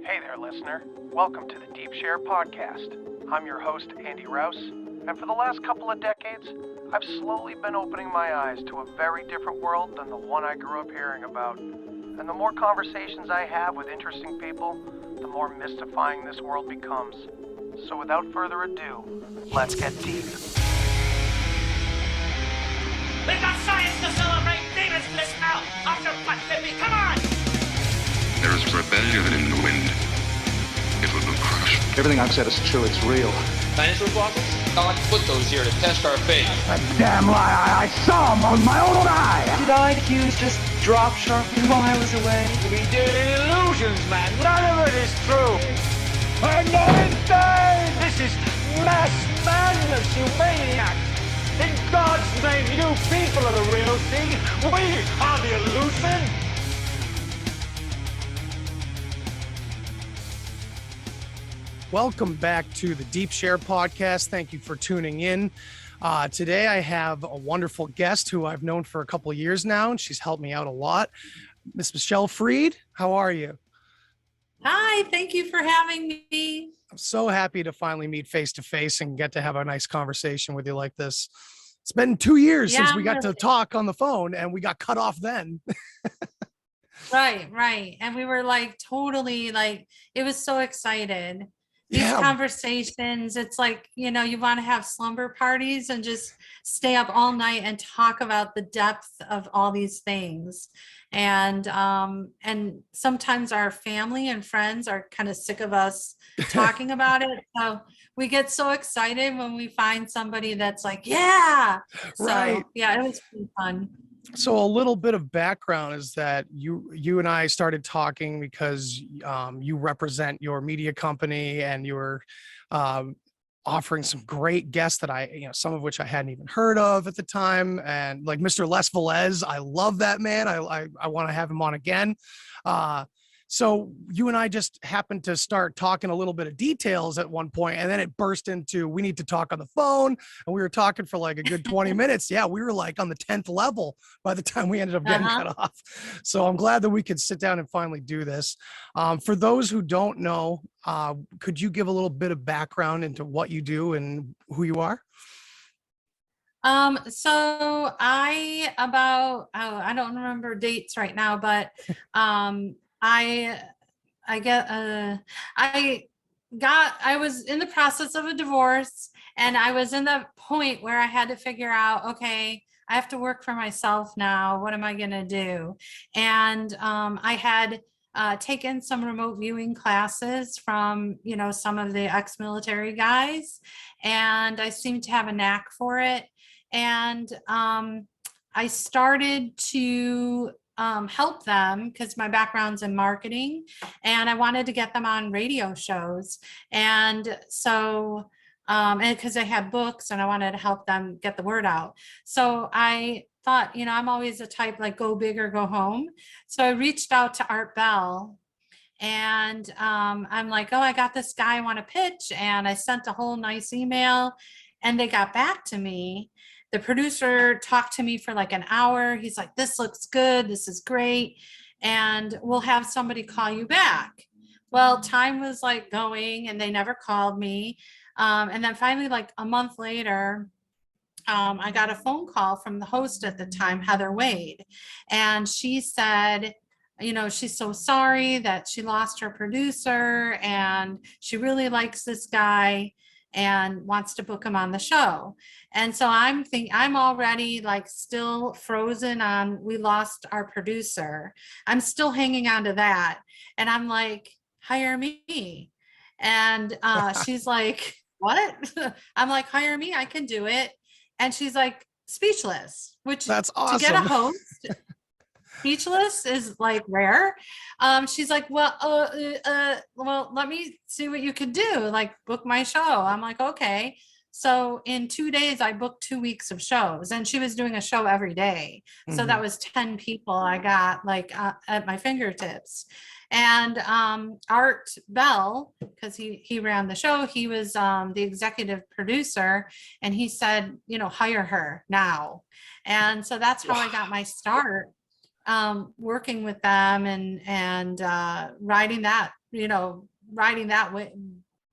Hey there, listener. Welcome to the Deep Share Podcast. I'm your host, Andy Rouse, and for the last couple of decades, I've slowly been opening my eyes to a very different world than the one I grew up hearing about. And the more conversations I have with interesting people, the more mystifying this world becomes. So without further ado, let's get deep. We've got science to celebrate! Demons bliss now! After what, baby? Come on! There is rebellion in the wind. It will crush. Everything I've said is true. It's real. Dinosaur fossils? God put those here to test our faith. A damn lie. I saw them with my own eye. Did IQs just drop sharply while I was away? We did illusions, man! None of it is true! I'm not insane! This is mass madness, you maniacs! In God's name, you people are the real thing! We are the illusion! Welcome back to the Deep Share Podcast. Thank you for tuning in. Today I have a wonderful guest who I've known for a couple of years now, and she's helped me out a lot. Miss Michelle Freed, how are you? Hi, thank you for having me. I'm so happy to finally meet face to face and get to have a nice conversation with you like this. It's been 2 years since we got to talk on the phone, and we got cut off then. Right. And we were like totally like, it was so excited. These conversations, it's like, you know, you want to have slumber parties and just stay up all night and talk about the depth of all these things. And sometimes our family and friends are kind of sick of us talking about it. So we get so excited when we find somebody that's like, yeah. Right. So yeah, it was pretty fun. So a little bit of background is that you and I started talking because you represent your media company and you were offering some great guests that some of which I hadn't even heard of at the time. And like Mr. Les Velez, I love that man. I want to have him on again. So you and I just happened to start talking a little bit of details at one point, and then it burst into, we need to talk on the phone. And we were talking for like a good 20 minutes. Yeah, we were like on the 10th level by the time we ended up getting cut off. So I'm glad that we could sit down and finally do this. For those who don't know, could you give a little bit of background into what you do and who you are? So I don't remember dates right now, but I was in the process of a divorce, and I was in the point where I had to figure out, okay, I have to work for myself now. What am I going to do? And I had taken some remote viewing classes from, some of the ex-military guys, and I seemed to have a knack for it. And I started to help them because my background's in marketing, and I wanted to get them on radio shows. And so, and because I had books and I wanted to help them get the word out. So I thought, I'm always a type like go big or go home. So I reached out to Art Bell, and I'm like, oh, I got this guy I want to pitch. And I sent a whole nice email, and they got back to me. The producer talked to me for like an hour. He's like, this looks good. This is great. And we'll have somebody call you back. Well, time was like going, and they never called me. And then finally, like a month later, I got a phone call from the host at the time, Heather Wade. And she said, she's so sorry that she lost her producer, and she really likes this guy and wants to book him on the show. And so I'm already like still frozen on, we lost our producer. I'm still hanging on to that. And I'm like, hire me. And she's like, what? I'm like, hire me, I can do it. And she's like, speechless, which that's awesome. To get a host, speechless is like rare. She's like, well, let me see what you could do, like book my show. I'm like, okay. So in 2 days, I booked 2 weeks of shows, and she was doing a show every day. So that was 10 people I got like at my fingertips. And Art Bell, because he ran the show, he was the executive producer, and he said, hire her now. And so that's how I got my start. working with them and riding that,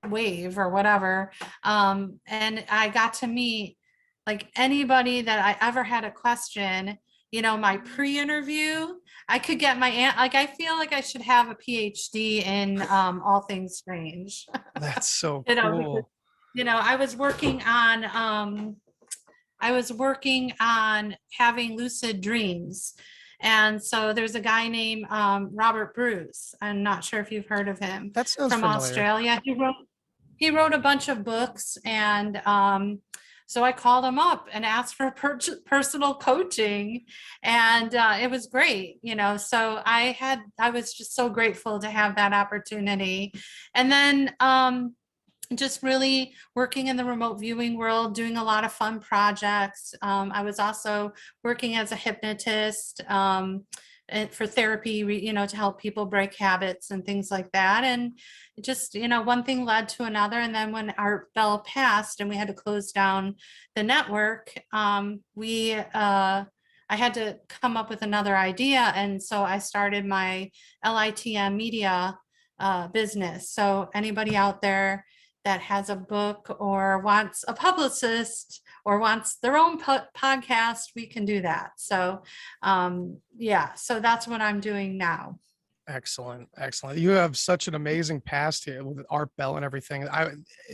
wave or whatever. And I got to meet like anybody that I ever had a question, my pre-interview, I could get like, I feel like I should have a PhD in all things strange. That's so Because, cool. I was working on having lucid dreams. And so there's a guy named Robert Bruce. I'm not sure if you've heard of him, That sounds from familiar. Australia. He wrote a bunch of books, and so I called him up and asked for personal coaching, and it was great, so I was just so grateful to have that opportunity. And then just really working in the remote viewing world, doing a lot of fun projects. I was also working as a hypnotist for therapy, to help people break habits and things like that. And just, one thing led to another. And then when Art Bell passed and we had to close down the network, I had to come up with another idea. And so I started my LITM media business. So anybody out there that has a book or wants a publicist or wants their own podcast, we can do that. So so that's what I'm doing now. Excellent. Excellent. You have such an amazing past here with Art Bell and everything.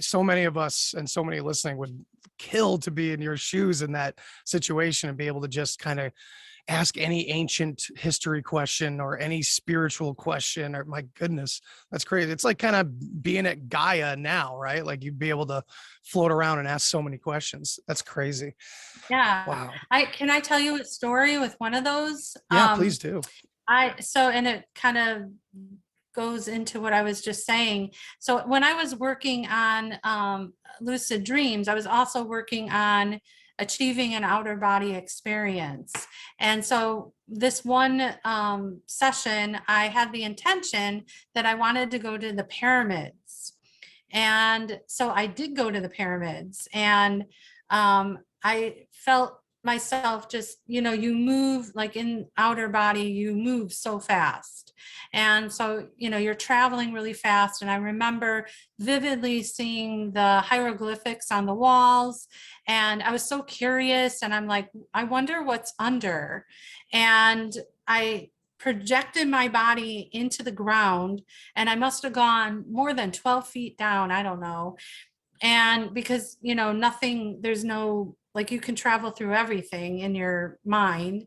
So many of us and so many listening would kill to be in your shoes in that situation and be able to just kind of ask any ancient history question or any spiritual question, or my goodness, that's crazy. It's like kind of being at Gaia now, right? Like you'd be able to float around and ask so many questions. That's crazy. Yeah. Wow. Can I tell you a story with one of those? Yeah, please do. And it kind of goes into what I was just saying. So when I was working on lucid dreams, I was also working on achieving an outer body experience. And so this one session, I had the intention that I wanted to go to the pyramids. And so I did go to the pyramids, and I felt myself just, you move like in outer body, you move so fast. And so, you're traveling really fast. And I remember vividly seeing the hieroglyphics on the walls. And I was so curious. And I'm like, I wonder what's under. And I projected my body into the ground. And I must have gone more than 12 feet down. I don't know. And because, there's no, like, you can travel through everything in your mind.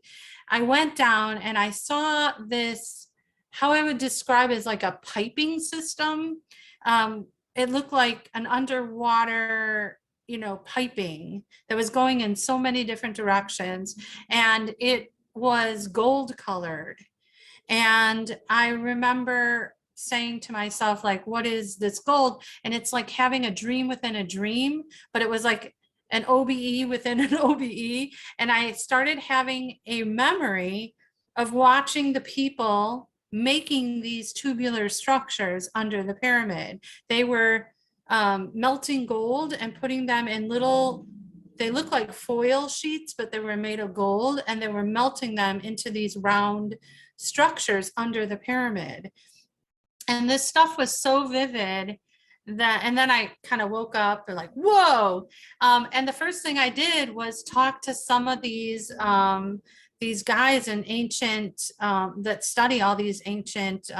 I went down and I saw this, how I would describe it as like a piping system. It looked like an underwater, piping that was going in so many different directions. And it was gold colored. And I remember saying to myself, like, what is this gold? And it's like having a dream within a dream, but it was like an OBE within an OBE. And I started having a memory of watching the people making these tubular structures under the pyramid. They were melting gold and putting them in little, they look like foil sheets, but they were made of gold, and they were melting them into these round structures under the pyramid. And this stuff was so vivid that, and then I kind of woke up and like, whoa. And the first thing I did was talk to some of these guys in ancient, that study all these ancient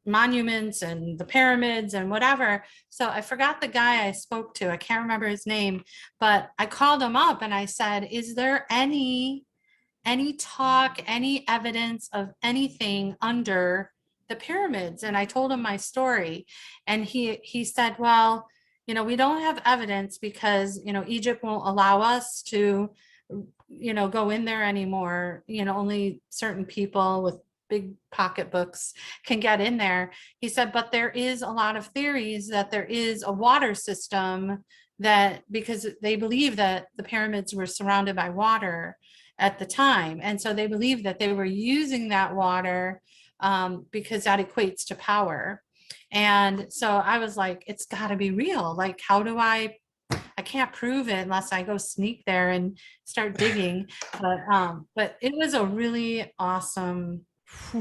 monuments and the pyramids and whatever. So I forgot the guy I spoke to. I can't remember his name, but I called him up and I said, is there any talk, any evidence of anything under the pyramids? And I told him my story, and he said, well, we don't have evidence because, Egypt won't allow us to, go in there anymore. Only certain people with big pocketbooks can get in there. He said, but there is a lot of theories that there is a water system, that because they believe that the pyramids were surrounded by water at the time. And so they believe that they were using that water because that equates to power. And so I was like, it's got to be real. Like, how do I I can't prove it unless I go sneak there and start digging. But it was a really awesome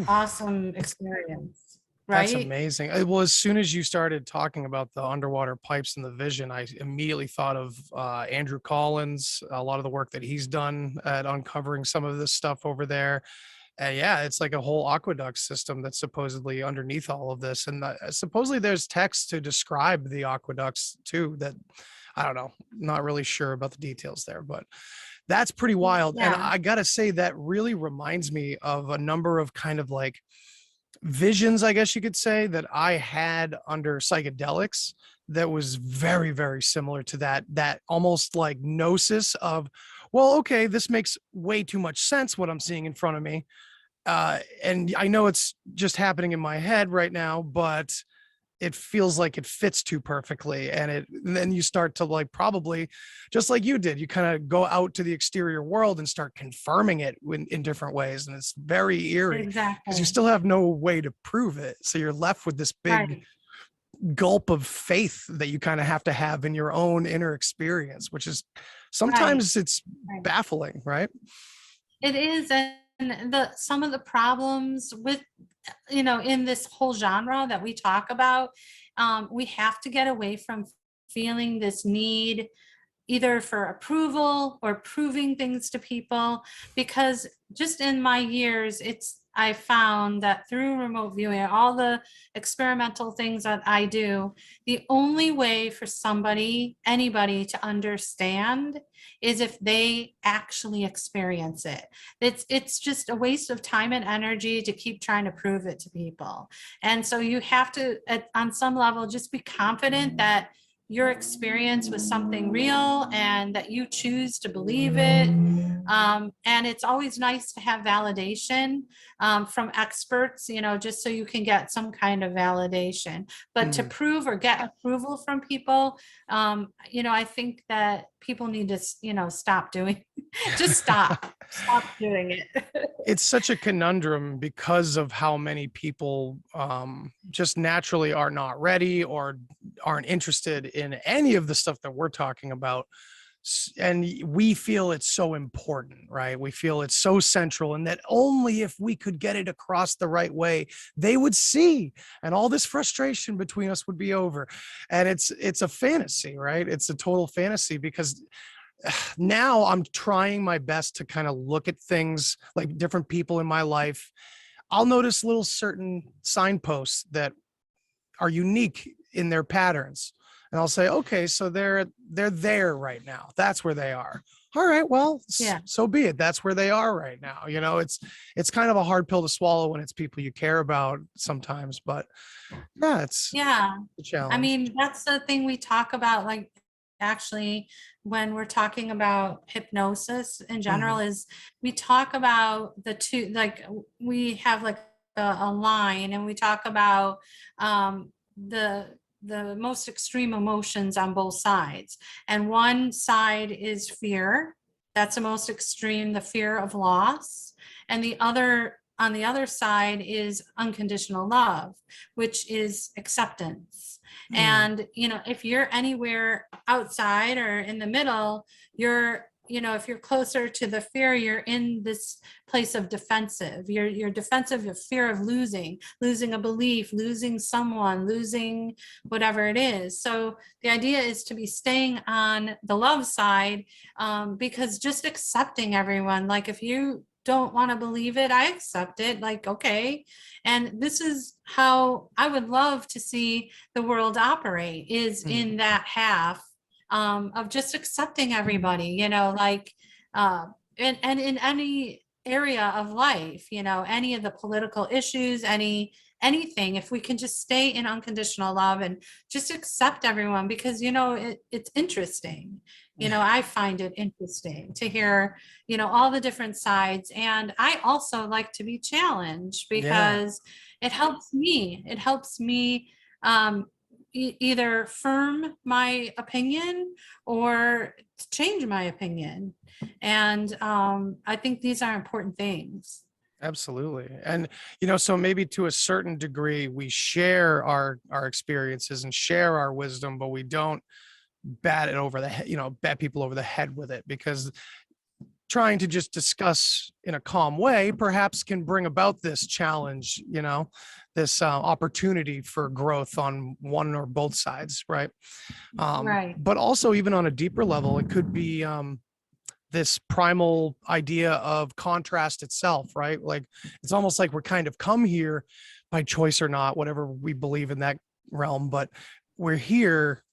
experience, That's right? amazing. Well, as soon as you started talking about the underwater pipes and the vision, I immediately thought of Andrew Collins, a lot of the work that he's done at uncovering some of this stuff over there. Yeah, it's like a whole aqueduct system that's supposedly underneath all of this. And supposedly there's text to describe the aqueducts too, that I don't know, not really sure about the details there, but that's pretty wild. And Yeah. I gotta say, that really reminds me of a number of kind of like visions, I guess you could say, that I had under psychedelics that was very, very similar to that almost like gnosis of, well, okay, this makes way too much sense what I'm seeing in front of me. And I know it's just happening in my head right now, but it feels like it fits too perfectly. And then you start to, like, probably just like you did, you kind of go out to the exterior world and start confirming it in different ways. And it's very eerie because you Exactly. still have no way to prove it. So you're left with this big Right. gulp of faith that you kind of have to have in your own inner experience, which is Right. sometimes it's Right. baffling, right? It is, and some of the problems with, in this whole genre that we talk about, we have to get away from feeling this need either for approval or proving things to people, because just in my years, I found that through remote viewing, all the experimental things that I do, the only way for anybody to understand is if they actually experience it. It's just a waste of time and energy to keep trying to prove it to people. And so you have to, on some level, just be confident that your experience was something real and that you choose to believe it. And it's always nice to have validation from experts, just so you can get some kind of validation. But to Mm. prove or get approval from people, I think that people need to, stop doing, just stop doing it. It's such a conundrum because of how many people just naturally are not ready or aren't interested in any of the stuff that we're talking about. And we feel it's so important, right? We feel it's so central, and that only if we could get it across the right way, they would see, and all this frustration between us would be over. And it's a fantasy, right? It's a total fantasy, because now I'm trying my best to kind of look at things like different people in my life. I'll notice little certain signposts that are unique in their patterns. And I'll say, okay, so they're there right now. That's where they are. All right, well, Yeah. so be it. That's where they are right now. It's kind of a hard pill to swallow when it's people you care about sometimes, but yeah, it's Yeah. a challenge. I mean, that's the thing we talk about, like, actually, when we're talking about hypnosis in general, is we talk about the two, like, we have like a line, and we talk about the most extreme emotions on both sides. And one side is fear. That's the most extreme, the fear of loss. And on the other side is unconditional love, which is acceptance. And, if you're anywhere outside or in the middle, if you're closer to the fear, you're in this place of defensive. You're defensive of fear of losing a belief, losing someone, losing whatever it is. So the idea is to be staying on the love side, because just accepting everyone, like, if you don't want to believe it, I accept it, like, okay. And this is how I would love to see the world operate, is in that half, of just accepting everybody, like, and in any area of life, any of the political issues, anything, if we can just stay in unconditional love and just accept everyone, because, it's interesting. I find it interesting to hear, all the different sides. And I also like to be challenged, Yeah. because it helps me either firm my opinion or change my opinion. And I think these are important things. Absolutely. And, so maybe to a certain degree, we share our experiences and share our wisdom, but we don't bat it over the head, bat people over the head with it, because trying to just discuss in a calm way perhaps can bring about this challenge, this opportunity for growth on one or both sides, right? Right. But also, even on a deeper level, it could be this primal idea of contrast itself, right? Like, it's almost like we're kind of come here by choice or not, whatever we believe in that realm, but we're here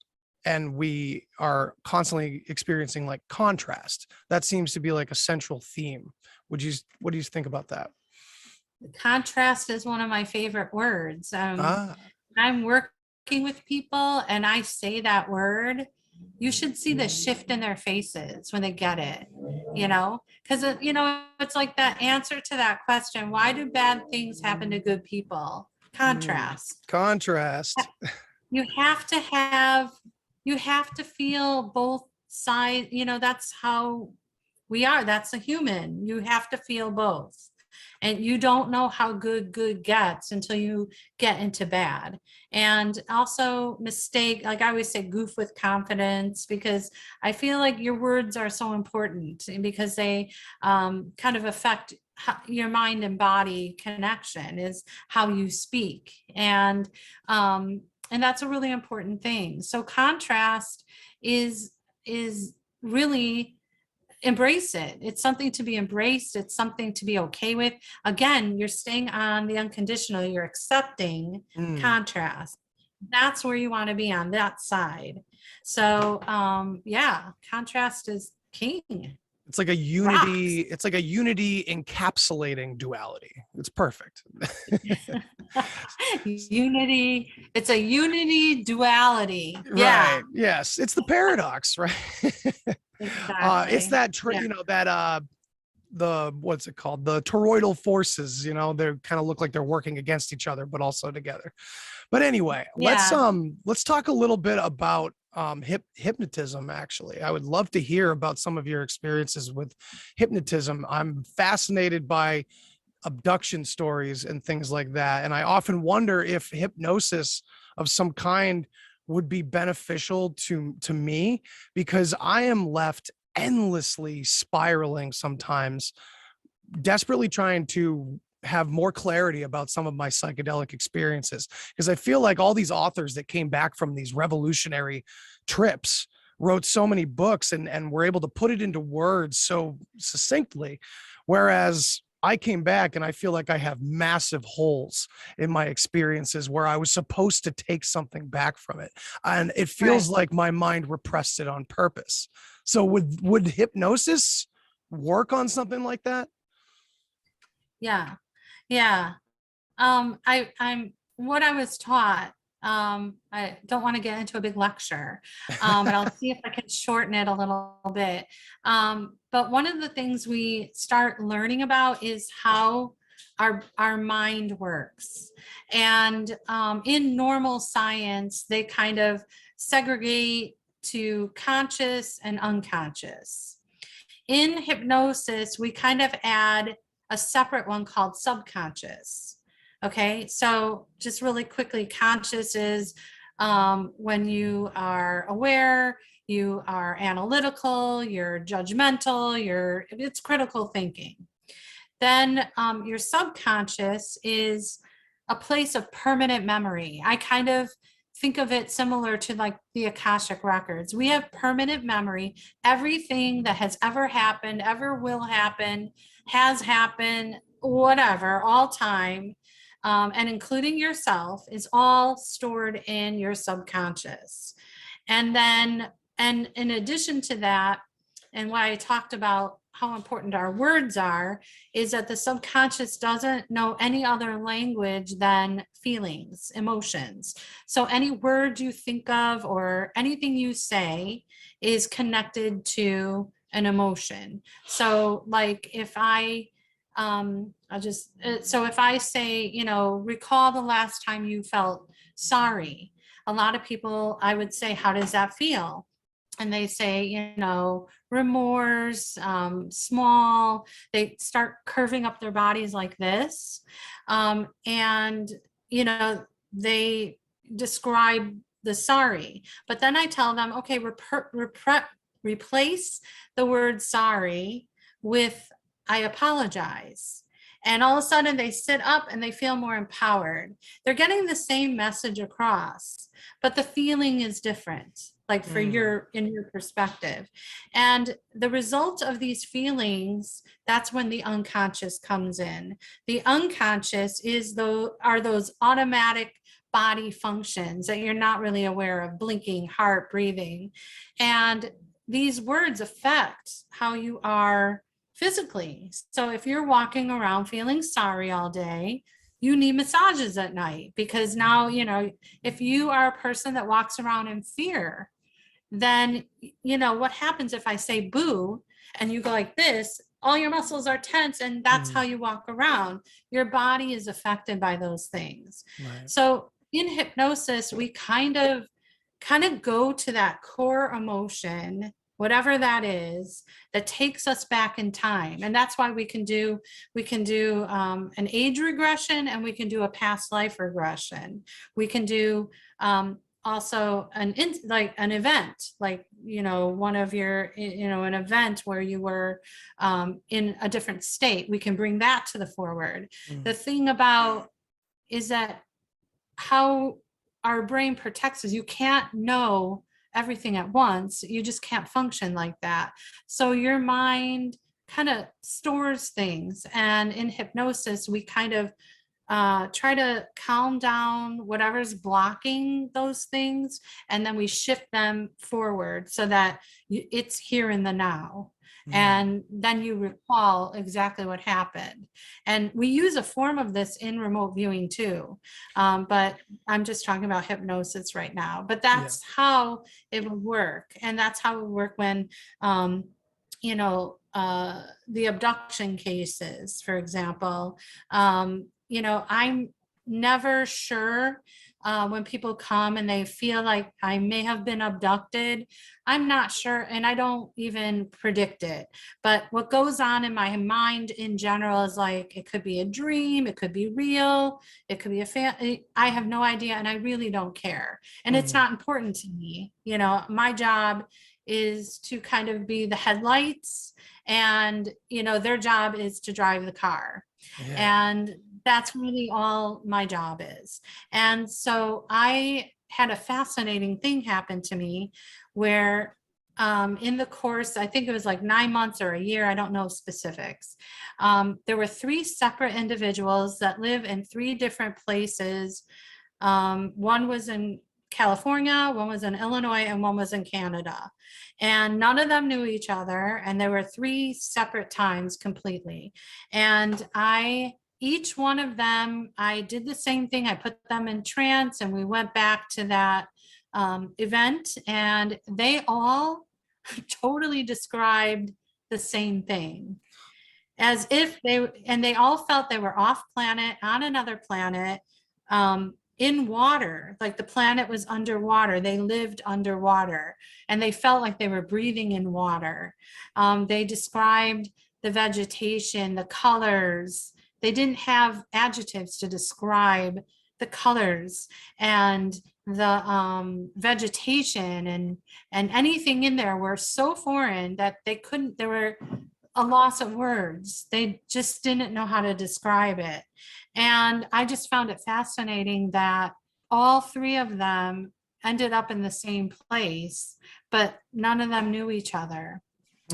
and we are constantly experiencing like contrast. That seems to be like a central theme. What do you think about that? Contrast is one of my favorite words. Ah, I'm working with people and I say that word, you should see the shift in their faces when they get it, because it's like that answer to that question, why do bad things happen to good people? Contrast. contrast. You have to have, you have to feel both sides, that's how we are. That's a human. You have to feel both. And you don't know how good gets until you get into bad. And also mistake, like I always say, goof with confidence, because I feel like your words are so important because they kind of affect your mind and body connection, is how you speak. And that's a really important thing. So contrast is really, embrace it. It's something to be embraced. It's something to be okay with. Again, you're staying on the unconditional. You're accepting contrast. That's where you want to be, on that side. So yeah, contrast is king. It's like a unity. It's like a unity encapsulating duality. It's perfect. Unity. It's a unity duality. Yeah. Right. Yes. It's the paradox, right? Exactly. It's that, Yeah. the, what's it called? The toroidal forces, they kind of look like they're working against each other, but also together. But anyway, Yeah. let's talk a little bit about hypnotism. Actually, I would love to hear about some of your experiences with hypnotism. I'm fascinated by abduction stories and things like that, and I often wonder if hypnosis of some kind would be beneficial to me, because I am left endlessly spiraling sometimes, desperately trying to have more clarity about some of my psychedelic experiences, because I feel like all these authors that came back from these revolutionary trips wrote so many books and were able to put it into words so succinctly, whereas I came back and I feel like I have massive holes in my experiences where I was supposed to take something back from it, and it feels Right. like my mind repressed it on purpose. So would hypnosis work on something like that? Yeah. Yeah. I'm what I was taught. I don't want to get into a big lecture, but I'll see if I can shorten it a little bit. But one of the things we start learning about is how our mind works. And in normal science, they kind of segregate to conscious and unconscious. In hypnosis, we kind of add a separate one called subconscious. Okay, so just really quickly, conscious is when you are aware, you are analytical, you're judgmental, it's critical thinking. Then your subconscious is a place of permanent memory. I kind of think of it similar to like the Akashic records. We have permanent memory. Everything that has ever happened, ever will happen, has happened, whatever, all time, and including yourself, is all stored in your subconscious. And then, and in addition to that, and why I talked about how important our words are, is that the subconscious doesn't know any other language than feelings, emotions. So any word you think of or anything you say is connected to an emotion. So like if so if I say, recall the last time you felt sorry, a lot of people, I would say, how does that feel? And they say, remorse, small, they start curving up their bodies like this. And, they describe the sorry. But then I tell them, okay, replace the word sorry with I apologize. And all of a sudden they sit up and they feel more empowered. They're getting the same message across, but the feeling is different, like for in your perspective. And the result of these feelings, that's when the unconscious comes in. The unconscious are those automatic body functions that you're not really aware of, blinking, heart, breathing. And these words affect how you are physically. So if you're walking around feeling sorry all day, you need massages at night, because now, if you are a person that walks around in fear, then, what happens if I say boo and you go like this, all your muscles are tense, and that's how you walk around. Your body is affected by those things. Right. So in hypnosis, we kind of go to that core emotion, whatever that is, that takes us back in time. And that's why we can do an age regression, and we can do a past life regression. We can do also an event, like, one of your, an event where you were in a different state. We can bring that to the forward. The thing about is that how our brain protects us. You can't know everything at once. You just can't function like that. So your mind kind of stores things. And in hypnosis, we kind of try to calm down whatever's blocking those things. And then we shift them forward so that it's here in the now. And then you recall exactly what happened. And we use a form of this in remote viewing too. But I'm just talking about hypnosis right now. But that's how it would work. And that's how it would work when, the abduction cases, for example. I'm never sure when people come and they feel like I may have been abducted. I'm not sure, and I don't even predict it. But what goes on in my mind in general is like, it could be a dream, it could be real, it could be I have no idea, and I really don't care. And it's not important to me. My job is to kind of be the headlights, and their job is to drive the car. And that's really all my job is. And so I had a fascinating thing happen to me where in the course, I think it was like 9 months or a year, I don't know specifics. There were 3 separate individuals that live in 3 different places. One was in California, one was in Illinois, and one was in Canada. And none of them knew each other. And there were 3 separate times completely. And each one of them, I did the same thing. I put them in trance, and we went back to that event, and they all totally described the same thing, as if they all felt they were off planet, on another planet, in water, like the planet was underwater. They lived underwater, and they felt like they were breathing in water. They described the vegetation, the colors. They didn't have adjectives to describe the colors and the vegetation, and anything in there were so foreign that there were a loss of words. They just didn't know how to describe it. And I just found it fascinating that all 3 of them ended up in the same place, but none of them knew each other.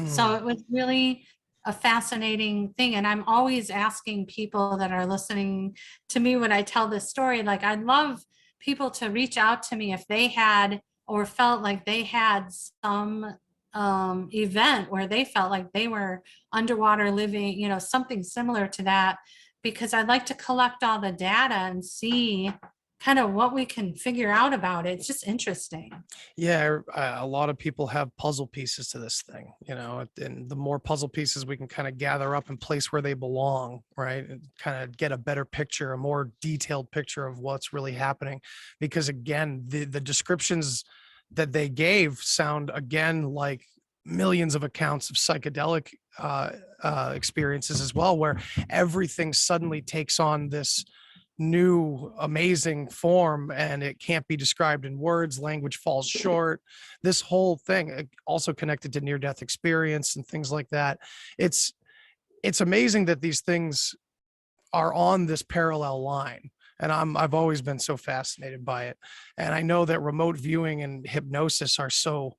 So it was really a fascinating thing. And I'm always asking people that are listening to me when I tell this story, like, I'd love people to reach out to me if they had or felt like they had some event where they felt like they were underwater living, something similar to that, because I'd like to collect all the data and see kind of what we can figure out about it. It's just interesting. Yeah, a lot of people have puzzle pieces to this thing, and the more puzzle pieces we can kind of gather up and place where they belong, right, and kind of get a better picture, a more detailed picture of what's really happening. Because again, the descriptions that they gave sound again like millions of accounts of psychedelic experiences as well, where everything suddenly takes on this new amazing form, and it can't be described in words. Language falls short. This whole thing also connected to near death experience and things like that. It's amazing that these things are on this parallel line, and I've always been so fascinated by it. And I know that remote viewing and hypnosis are so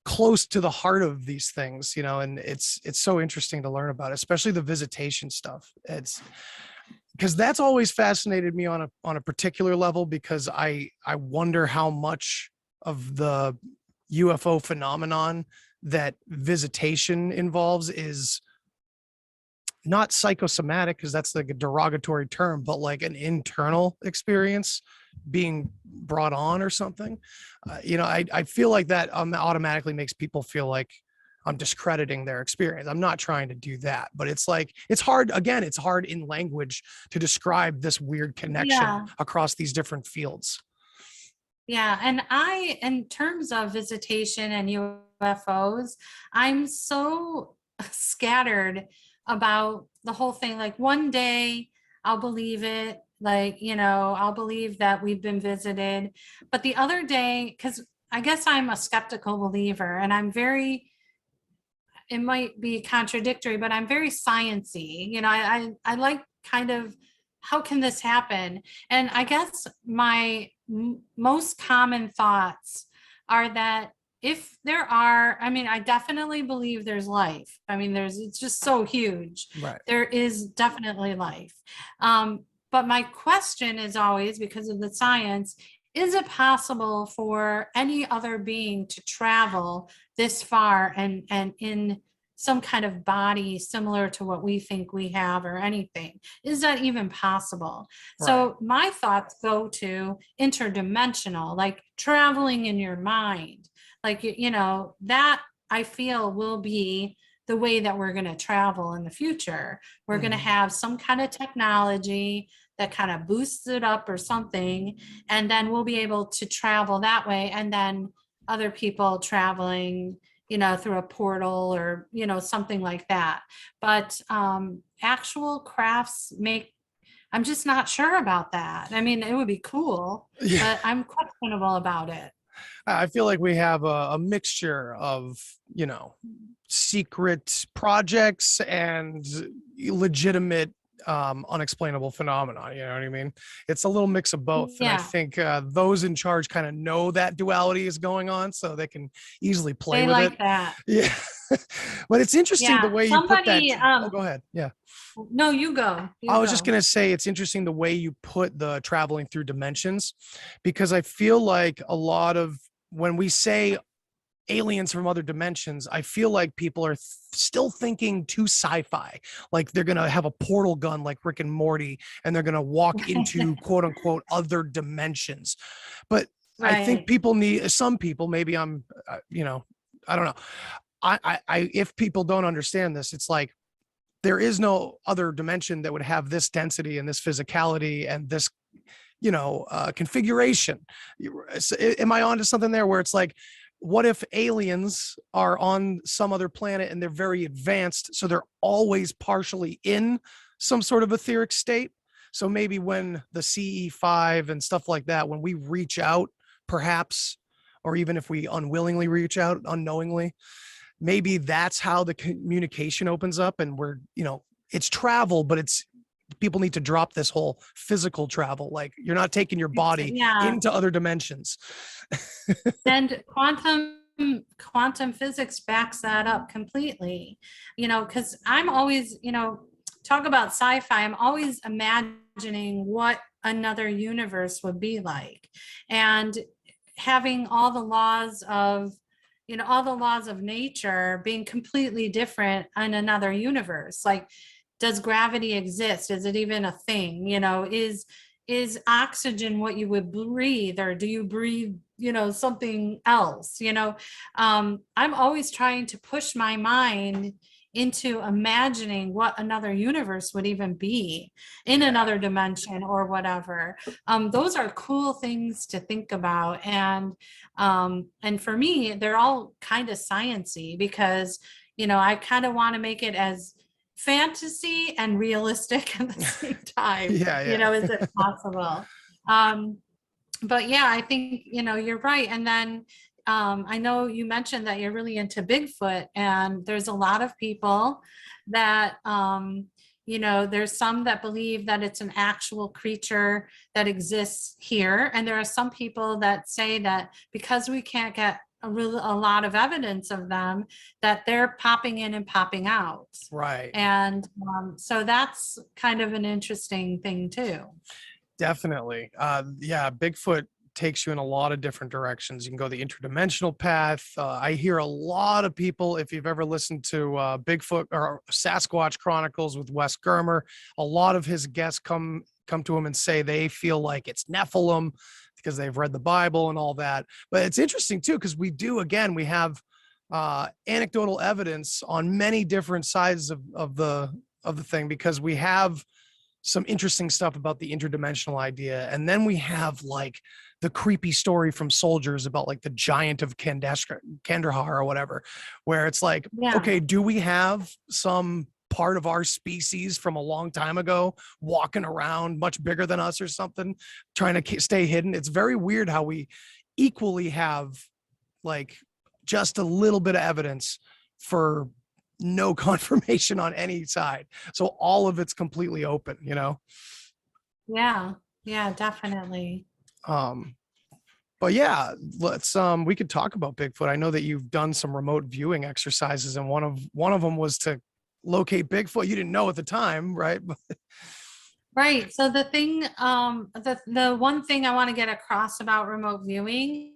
close to the heart of these things, and it's so interesting to learn about, especially the visitation stuff. It's because that's always fascinated me on a particular level, because I wonder how much of the UFO phenomenon that visitation involves is not psychosomatic, because that's like a derogatory term, but like an internal experience being brought on or something. I feel like that automatically makes people feel like I'm discrediting their experience. I'm not trying to do that, but it's like, it's hard. Again, it's hard in language to describe this weird connection Yeah. across these different fields. Yeah, and in terms of visitation and UFOs, I'm so scattered about the whole thing. Like one day I'll believe it, like, I'll believe that we've been visited. But the other day, because I guess I'm a skeptical believer, and it might be contradictory, but I'm very sciencey. I like kind of, how can this happen? And I guess my most common thoughts are that if there are, I definitely believe there's life. It's just so huge. Right. There is definitely life. But my question is always, because of the science, is it possible for any other being to travel this far and in some kind of body similar to what we think we have, or anything? Is that even possible? So my thoughts go to interdimensional, like traveling in your mind, like, that I feel will be the way that we're going to travel in the future. We're going to have some kind of technology that kind of boosts it up or something, and then we'll be able to travel that way. And then other people traveling, through a portal or, something like that. But actual crafts I'm just not sure about that. It would be cool, but I'm questionable about it. I feel like we have a mixture of, secret projects and legitimate unexplainable phenomena. You know what I mean? It's a little mix of both. And I Yeah. think those in charge kind of know that duality is going on, so they can easily play They with like it. that. Yeah. But it's interesting the Yeah. way you put that. Somebody, Oh, go ahead. Yeah. no, you go. You I was just go. going to say, it's interesting the way you put the traveling through dimensions, because I feel like a lot of when we say aliens from other dimensions, I feel like people are still thinking too sci-fi, like they're going to have a portal gun like Rick and Morty, and they're going to walk into quote unquote other dimensions. But I think some people, maybe I'm, I don't know. If people don't understand this, it's like, there is no other dimension that would have this density and this physicality and this, configuration. Am I onto something there, where it's like, what if aliens are on some other planet and they're very advanced, so they're always partially in some sort of etheric state? So maybe when the CE5 and stuff like that, when we reach out, perhaps, or even if we unwillingly reach out unknowingly, maybe that's how the communication opens up, and we're, it's travel, but it's, people need to drop this whole physical travel. Like, you're not taking your body into other dimensions. And quantum physics backs that up completely, because I'm always, talk about sci-fi, I'm always imagining what another universe would be like, and having all the laws of nature being completely different in another universe. Like, does gravity exist? Is it even a thing? Is oxygen what you would breathe, or do you breathe, something else? I'm always trying to push my mind into imagining what another universe would even be in another dimension or whatever. Those are cool things to think about. And for me, they're all kind of sciencey, because, I kind of want to make it as fantasy and realistic at the same time. Yeah, You yeah. know, is it possible? But yeah, I think, you're right. And then I know you mentioned that you're really into Bigfoot, and there's a lot of people that, there's some that believe that it's an actual creature that exists here. And there are some people that say that because we can't get a lot of evidence of them, that they're popping in and popping out. Right. And so that's kind of an interesting thing too. Definitely. Yeah, Bigfoot takes you in a lot of different directions. You can go the interdimensional path. I hear a lot of people, if you've ever listened to Bigfoot or Sasquatch Chronicles with Wes Germer, a lot of his guests come to him and say they feel like it's Nephilim because they've read the Bible and all that. But it's interesting too, because we have anecdotal evidence on many different sides of the thing, because we have some interesting stuff about the interdimensional idea. And then we have like the creepy story from soldiers about like the giant of Kandahar or whatever, where it's like, Yeah. okay, do we have some part of our species from a long time ago walking around much bigger than us or something, trying to stay hidden? It's very weird how we equally have like just a little bit of evidence for no confirmation on any side. So all of it's completely open, Yeah, definitely. But yeah, let's we could talk about Bigfoot. I know that you've done some remote viewing exercises, and one of them was to locate Bigfoot. You didn't know at the time, right? Right. So the thing, the one thing I want to get across about remote viewing,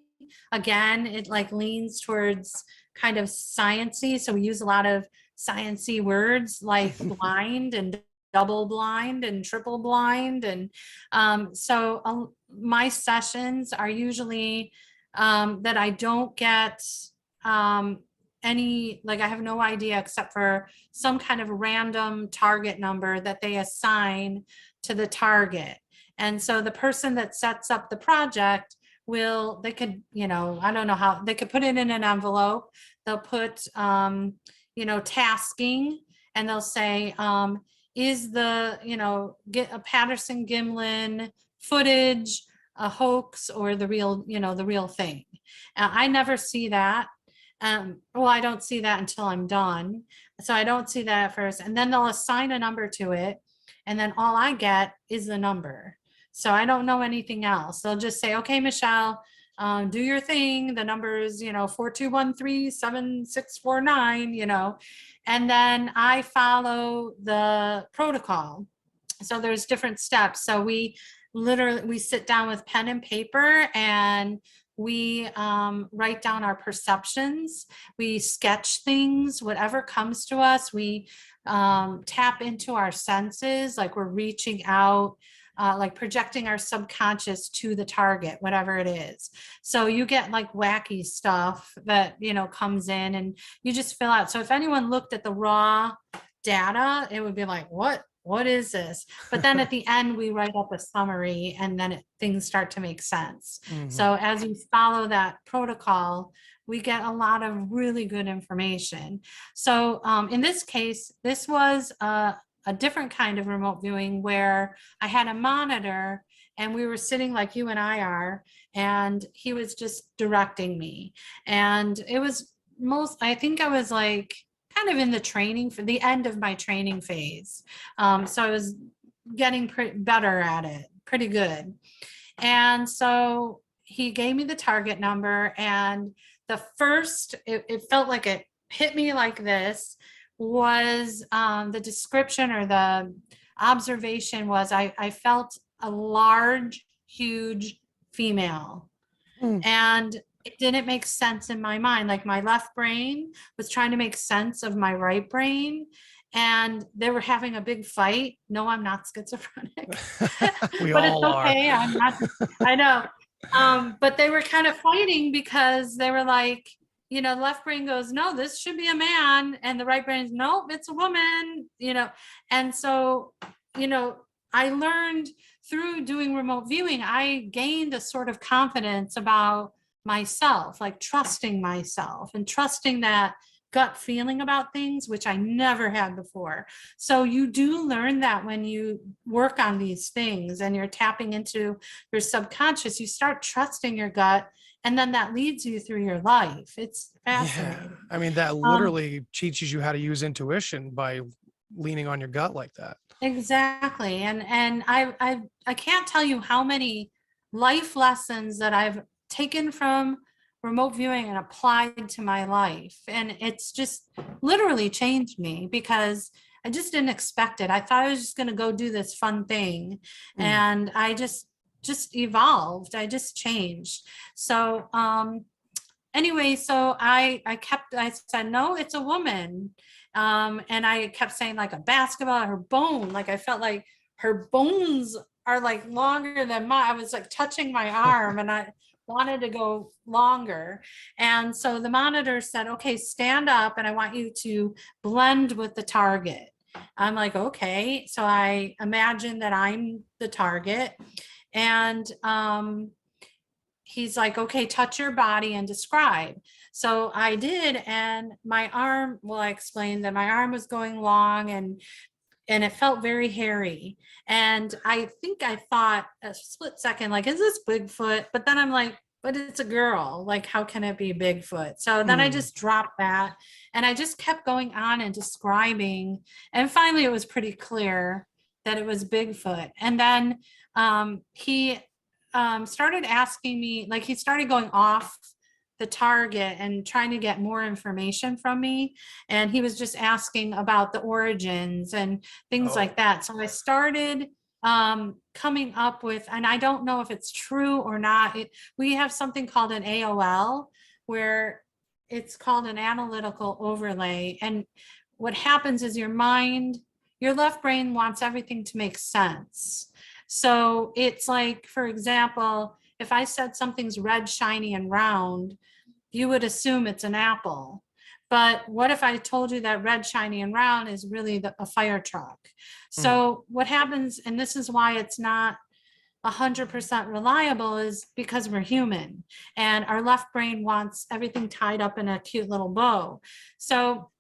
again, it like leans towards kind of sciencey. So we use a lot of sciencey words like blind and double blind and triple blind. And so my sessions are usually that I don't get any, like I have no idea except for some kind of random target number that they assign to the target. And so the person that sets up the project they could, I don't know how, they could put it in an envelope. They'll put, tasking, and they'll say, is the, get a Patterson Gimlin footage a hoax or the real thing? I never see that. Well, I don't see that until I'm done. So I don't see that at first. And then they'll assign a number to it. And then all I get is the number. So I don't know anything else. They'll just say, okay, Michelle, do your thing. The number is, 42137649, and then I follow the protocol. So there's different steps. So we sit down with pen and paper, and we write down our perceptions. We sketch things, whatever comes to us. We tap into our senses, like we're reaching out, like projecting our subconscious to the target, whatever it is. So you get like wacky stuff that, comes in, and you just fill out. So if anyone looked at the raw data, it would be like, what is this? But then at the end, we write up a summary, and then things start to make sense. Mm-hmm. So as we follow that protocol, we get a lot of really good information. So in this case, this was a different kind of remote viewing where I had a monitor, and we were sitting like you and I are, and he was just directing me. And it was I think I was like kind of in the training for the end of my training phase. So I was getting better at it, pretty good. And so he gave me the target number, and the first, it felt like it hit me like this, was the description or the observation was I felt a large, huge female. And it didn't make sense in my mind. Like my left brain was trying to make sense of my right brain, and they were having a big fight. No, I'm not schizophrenic. But it's okay. I'm not, I know. But they were kind of fighting because they were like, the left brain goes, no, this should be a man. And the right brain's, nope, it's a woman, And so, I learned through doing remote viewing, I gained a sort of confidence about myself, like trusting myself and trusting that gut feeling about things, which I never had before. So you do learn that when you work on these things and you're tapping into your subconscious, you start trusting your gut, and then that leads you through your life. It's Yeah. fascinating. I mean, that Um, literally teaches you how to use intuition by leaning on your gut like that. Exactly. And I can't tell you how many life lessons that I've taken from remote viewing and applied to my life. And it's just literally changed me because I just didn't expect it. I thought I was just going to go do this fun thing. Mm. And I just evolved. I just changed. So anyway, so I said, no, it's a woman. And I kept saying like a basketball, her bone, like I felt like her bones are like longer than mine. I was like touching my arm and I wanted to go longer. And so the monitor said, okay, stand up and I want you to blend with the target. I'm like, okay. So I imagine that I'm the target. And he's like, okay, touch your body and describe. So I did, and my arm, well, I explained that my arm was going long and it felt very hairy. And I think I thought a split second, like, is this Bigfoot? But then I'm like, but it's a girl. Like, how can it be Bigfoot? So then I just dropped that and I just kept going on and describing. And finally, it was pretty clear that it was Bigfoot. And then he started asking me, like, he started going off the target and trying to get more information from me. And he was just asking about the origins and things like that. So I started coming up with, and I don't know if it's true or not. We have something called an AOL, where it's called an analytical overlay. And what happens is your mind, your left brain wants everything to make sense. So it's like, for example, if I said something's red, shiny, and round, you would assume it's an apple. But what if I told you that red, shiny, and round is really a fire truck? So what happens, and this is why it's not 100% reliable, is because we're human and our left brain wants everything tied up in a cute little bow. So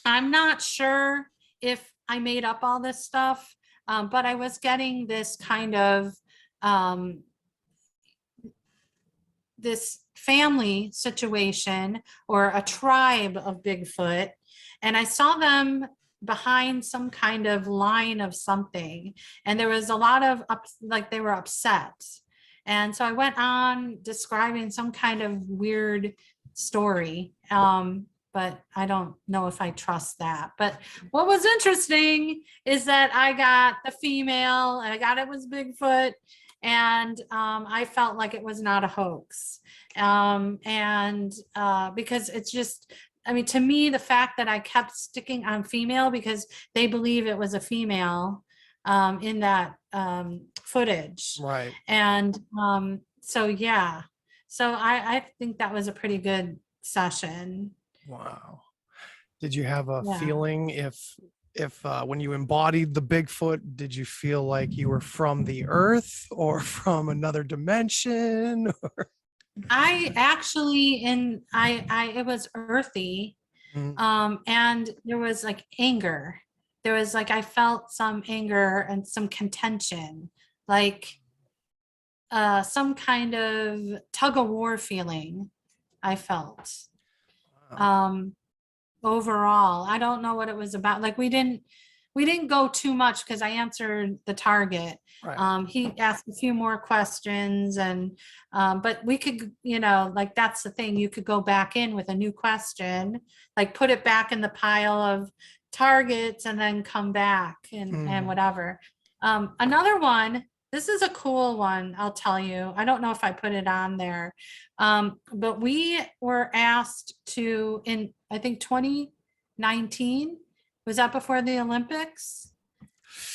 I'm not sure if I made up all this stuff, but I was getting this kind of this family situation or a tribe of Bigfoot. And I saw them behind some kind of line of something. And there was a lot of like they were upset. And so I went on describing some kind of weird story. But I don't know if I trust that. But what was interesting is that I got the female, and I got it was Bigfoot, and I felt like it was not a hoax. Because it's just, I mean, to me, the fact that I kept sticking on female because they believe it was a female in that footage. Right. And so, yeah. So I think that was a pretty good session. Wow. Did you have a Yeah. feeling if when you embodied the Bigfoot, did you feel like you were from the earth or from another dimension? I actually, it was earthy. And there was like anger. There was like, I felt some anger and some contention, like some kind of tug of war feeling I felt. Overall, I don't know what it was about. Like we didn't go too much because I answered the target. Right. He asked a few more questions, and but we could, like that's the thing, you could go back in with a new question, like put it back in the pile of targets and then come back and whatever. Another one, this is a cool one, I'll tell you. I don't know if I put it on there. But we were asked to, in I think 2019, was that before the Olympics?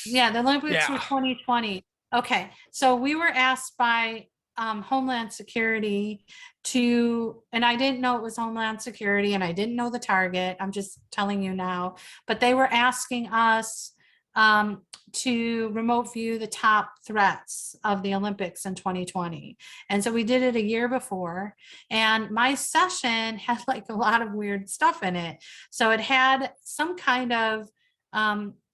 Yeah, the Olympics were 2020. Okay, so we were asked by Homeland Security to, and I didn't know it was Homeland Security and I didn't know the target. I'm just telling you now, but they were asking us to remote view the top threats of the Olympics in 2020. And so we did it a year before, and my session had like a lot of weird stuff in it. So it had some kind of,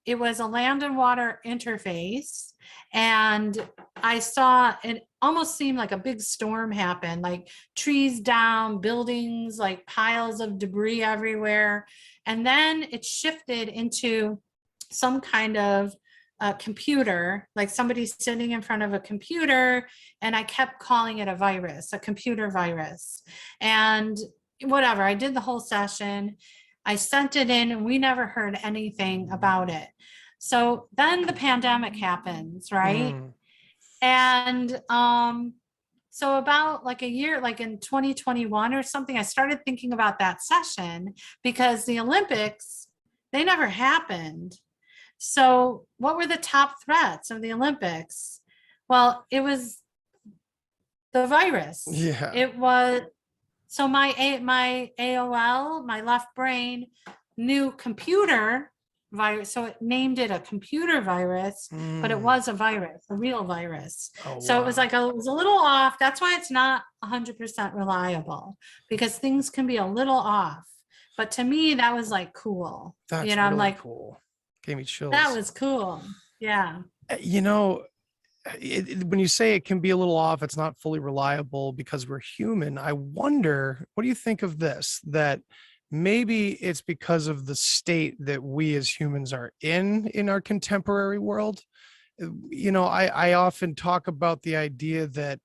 it was a land and water interface, and I saw it almost seemed like a big storm happen, like trees down, buildings, like piles of debris everywhere. And then it shifted into some kind of computer, like somebody sitting in front of a computer, and I kept calling it a virus, a computer virus. And whatever, I did the whole session. I sent it in, and we never heard anything about it. So then the pandemic happens, right? And so about like a year, like in 2021 or something, I started thinking about that session, because the Olympics, they never happened. So what were the top threats of the Olympics? Well, it was the virus. Yeah. It was, so my AOL, my left brain, knew computer virus. So it named it a computer virus, but it was a virus, a real virus. Oh, So wow. it was like, it was a little off. That's why it's not 100% reliable, because things can be a little off. But to me, that was like cool. That's you know, I'm really like, cool. Gave me chills. that was cool. Yeah. You know, when you say it can be a little off, it's not fully reliable because we're human. I wonder, what do you think of this? That maybe it's because of the state that we as humans are in our contemporary world. You know, I often talk about the idea that,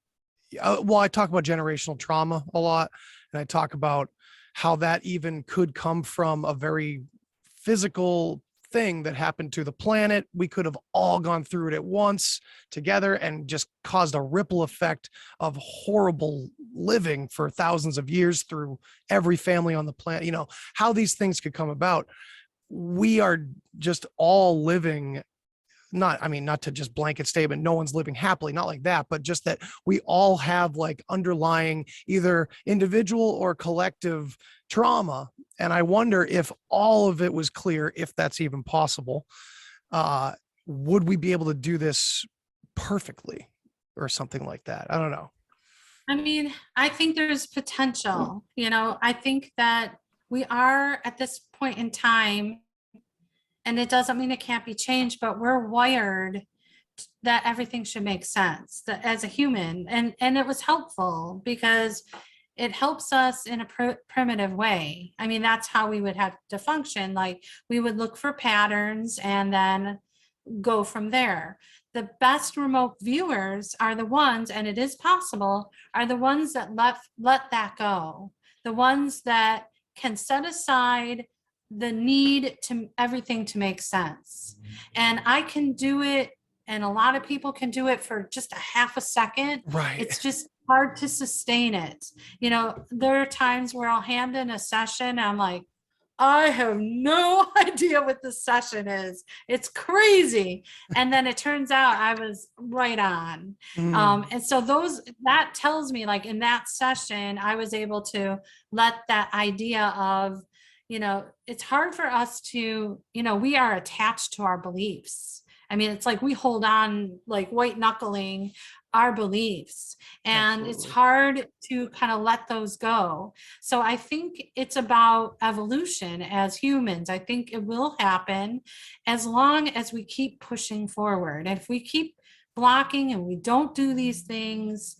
well, I talk about generational trauma a lot, and I talk about how that even could come from a very physical thing that happened to the planet. We could have all gone through it at once together and just caused a ripple effect of horrible living for thousands of years through every family on the planet. You know, how these things could come about. We are just all living, not to just blanket statement, no one's living happily, not like that, but just that we all have like underlying either individual or collective trauma. And I wonder if all of it was clear, if that's even possible, would we be able to do this perfectly or something like that? I don't know. I mean, I think there's potential. You know, I think that we are at this point in time, and it doesn't mean it can't be changed, but we're wired that everything should make sense, that as a human. And it was helpful because it helps us in a primitive way. I mean, that's how we would have to function. Like, we would look for patterns and then go from there. The best remote viewers are the ones, and it is possible, are the ones that let that go. The ones that can set aside the need to everything to make sense. And I can do it, and a lot of people can do it for just a half a second. Right. It's just hard to sustain it. You know, there are times where I'll hand in a session and I'm like, I have no idea what the session is. It's crazy. And then it turns out I was right on. And so that tells me, like, in that session, I was able to let that idea of, you know, it's hard for us to, you know, we are attached to our beliefs. I mean, it's like we hold on, like white knuckling our beliefs, and Absolutely. It's hard to kind of let those go. So I think it's about evolution as humans. I think it will happen as long as we keep pushing forward. And if we keep blocking and we don't do these things,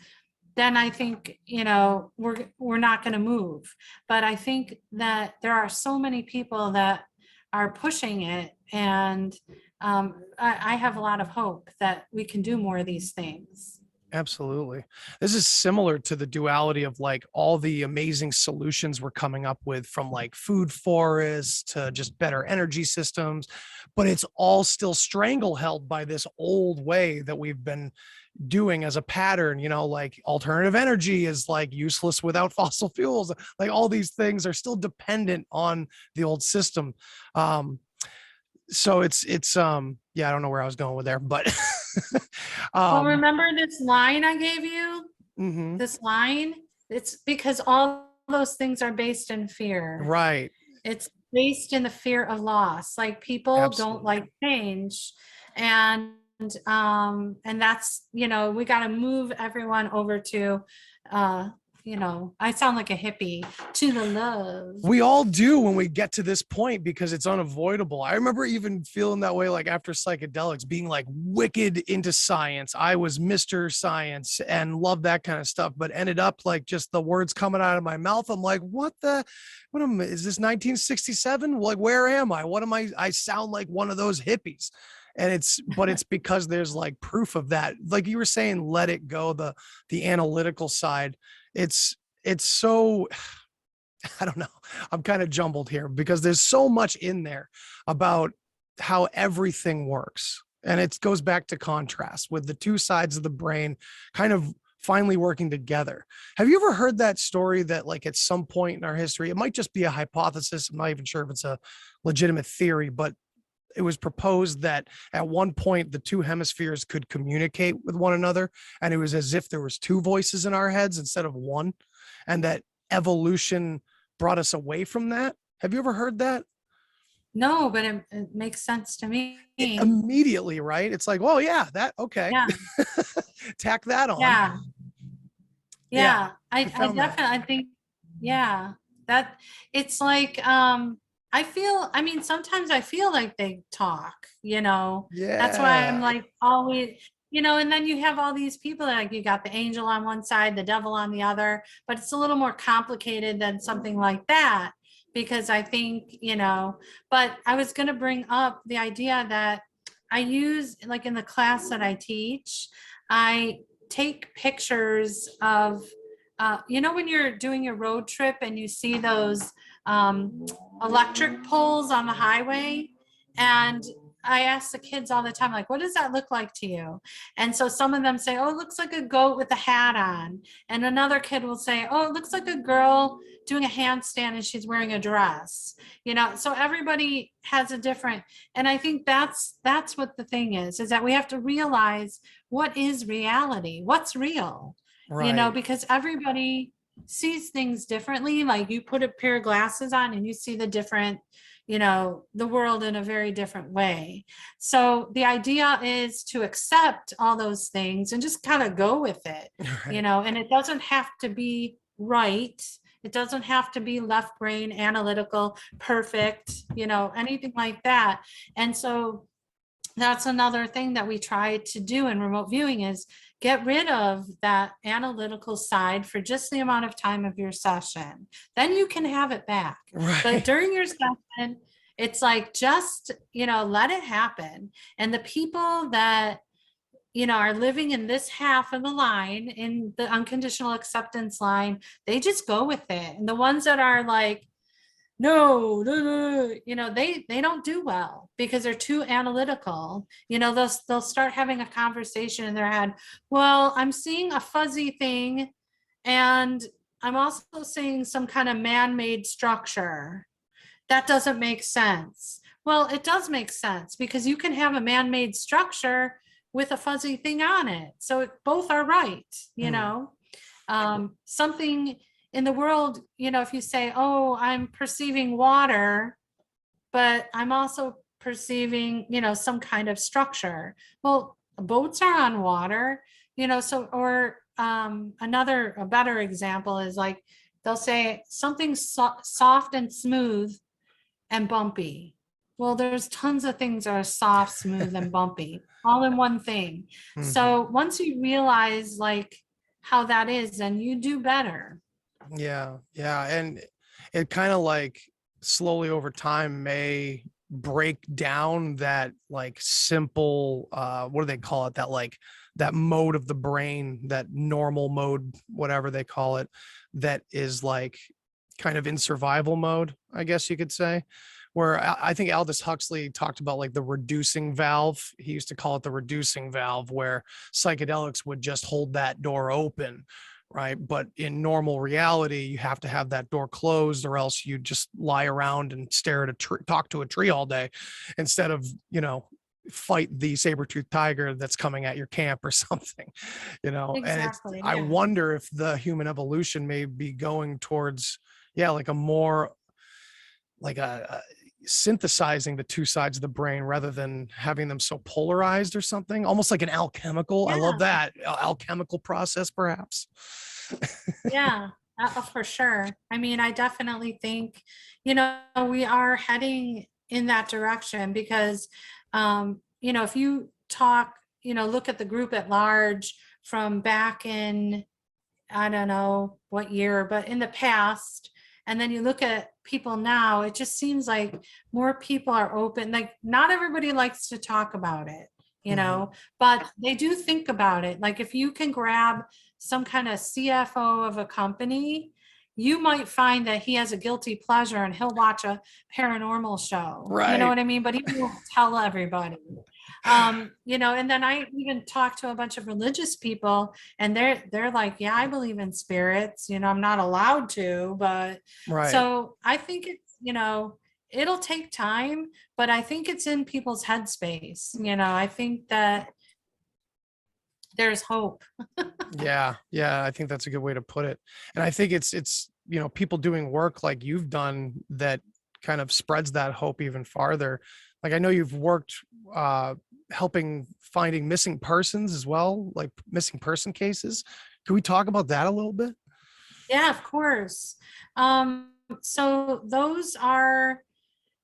then I think, you know, we're not going to move. But I think that there are so many people that are pushing it, and I have a lot of hope that we can do more of these things. Absolutely. This is similar to the duality of like all the amazing solutions we're coming up with, from like food forests to just better energy systems, but it's all still strangled by this old way that we've been doing as a pattern. You know, like alternative energy is like useless without fossil fuels. Like all these things are still dependent on the old system. So it's yeah, I don't know where I was going with there, but Well, remember this line I gave you? mhm. This line, it's because all those things are based in fear. Right. It's based in the fear of loss. Like people don't Absolutely. like change. And that's, we got to move everyone over to, I sound like a hippie, to the love. We all do when we get to this point because it's unavoidable. I remember even feeling that way, like after psychedelics, being like wicked into science. I was Mr. Science and loved that kind of stuff, but ended up like just the words coming out of my mouth. I'm like, is this 1967? Like, where am I? What am I? I sound like one of those hippies. And it's because there's like proof of that. Like you were saying, let it go, the analytical side. It's so, I don't know. I'm kind of jumbled here because there's so much in there about how everything works. And it goes back to contrast with the two sides of the brain kind of finally working together. Have you ever heard that story that like at some point in our history, it might just be a hypothesis. I'm not even sure if it's a legitimate theory, but it was proposed that at one point the two hemispheres could communicate with one another, and it was as if there was two voices in our heads instead of one, and that evolution brought us away from that. Have you ever heard that? No, but it makes sense to me. Immediately, right? It's like, oh yeah, that okay. Yeah. Tack that on. Yeah. Yeah. I found that. definitely, I think, yeah, that it's like, sometimes I feel like they talk, that's why I'm Yeah. like always, and then you have all these people like you got the angel on one side, the devil on the other, but it's a little more complicated than something like that because I think, but I was going to bring up the idea that I use like in the class that I teach, I take pictures of, when you're doing your road trip and you see those electric poles on the highway. And I ask the kids all the time, like, what does that look like to you? And so some of them say, oh, it looks like a goat with a hat on. And another kid will say, oh, it looks like a girl doing a handstand and she's wearing a dress. So everybody has a different, and I think that's what the thing is that we have to realize what is reality, what's real, Right. because everybody sees things differently. Like you put a pair of glasses on and you see the different, the world in a very different way. So the idea is to accept all those things and just kind of go with it, Right. and it doesn't have to be right. It doesn't have to be left brain, analytical, perfect, anything like that. And so that's another thing that we try to do in remote viewing is get rid of that analytical side for just the amount of time of your session. Then you can have it back. Right. But during your session, it's like, just, let it happen. And the people that, are living in this half of the line, in the unconditional acceptance line, they just go with it. And the ones that are like, no, they don't do well because they're too analytical. They'll start having a conversation in their head. Well, I'm seeing a fuzzy thing and I'm also seeing some kind of man-made structure. That doesn't make sense. Well, it does make sense because you can have a man-made structure with a fuzzy thing on it. So both are right, something in the world, if you say, oh, I'm perceiving water, but I'm also perceiving, some kind of structure. Well, boats are on water, or a better example is like, they'll say something soft and smooth and bumpy. Well, there's tons of things that are soft, smooth, and bumpy, all in one thing. Mhm. So once you realize like how that is, then you do better. Yeah. And it kind of like slowly over time may break down that like simple, what do they call it? That like that mode of the brain, that normal mode, whatever they call it, that is like kind of in survival mode, I guess you could say. Where I think Aldous Huxley talked about like the reducing valve. He used to call it the reducing valve, where psychedelics would just hold that door open, right? But in normal reality, you have to have that door closed, or else you just lie around and stare at a tree, talk to a tree all day, instead of, fight the saber-toothed tiger that's coming at your camp or something, Exactly, and I yeah. wonder if the human evolution may be going towards, like a more like synthesizing the two sides of the brain rather than having them so polarized or something, almost like an alchemical. I love that alchemical process, perhaps. Yeah, for sure. I mean, I definitely think, we are heading in that direction because, if you talk, look at the group at large from back in, I don't know what year, but in the past, and then you look at people now, it just seems like more people are open. Like, not everybody likes to talk about it, but they do think about it. Like, if you can grab some kind of CFO of a company, you might find that he has a guilty pleasure and he'll watch a paranormal show. Right. You know what I mean? But he won't tell everybody. And then I even talked to a bunch of religious people, and they're like, yeah, I believe in spirits. I'm not allowed to, but Right. So I think it's, it'll take time, but I think it's in people's headspace. I think that there's hope. Yeah, I think that's a good way to put it. And I think it's people doing work like you've done that kind of spreads that hope even farther. Like, I know you've worked helping finding missing persons as well, like missing person cases. Can we talk about that a little bit? Yeah, of course. So those are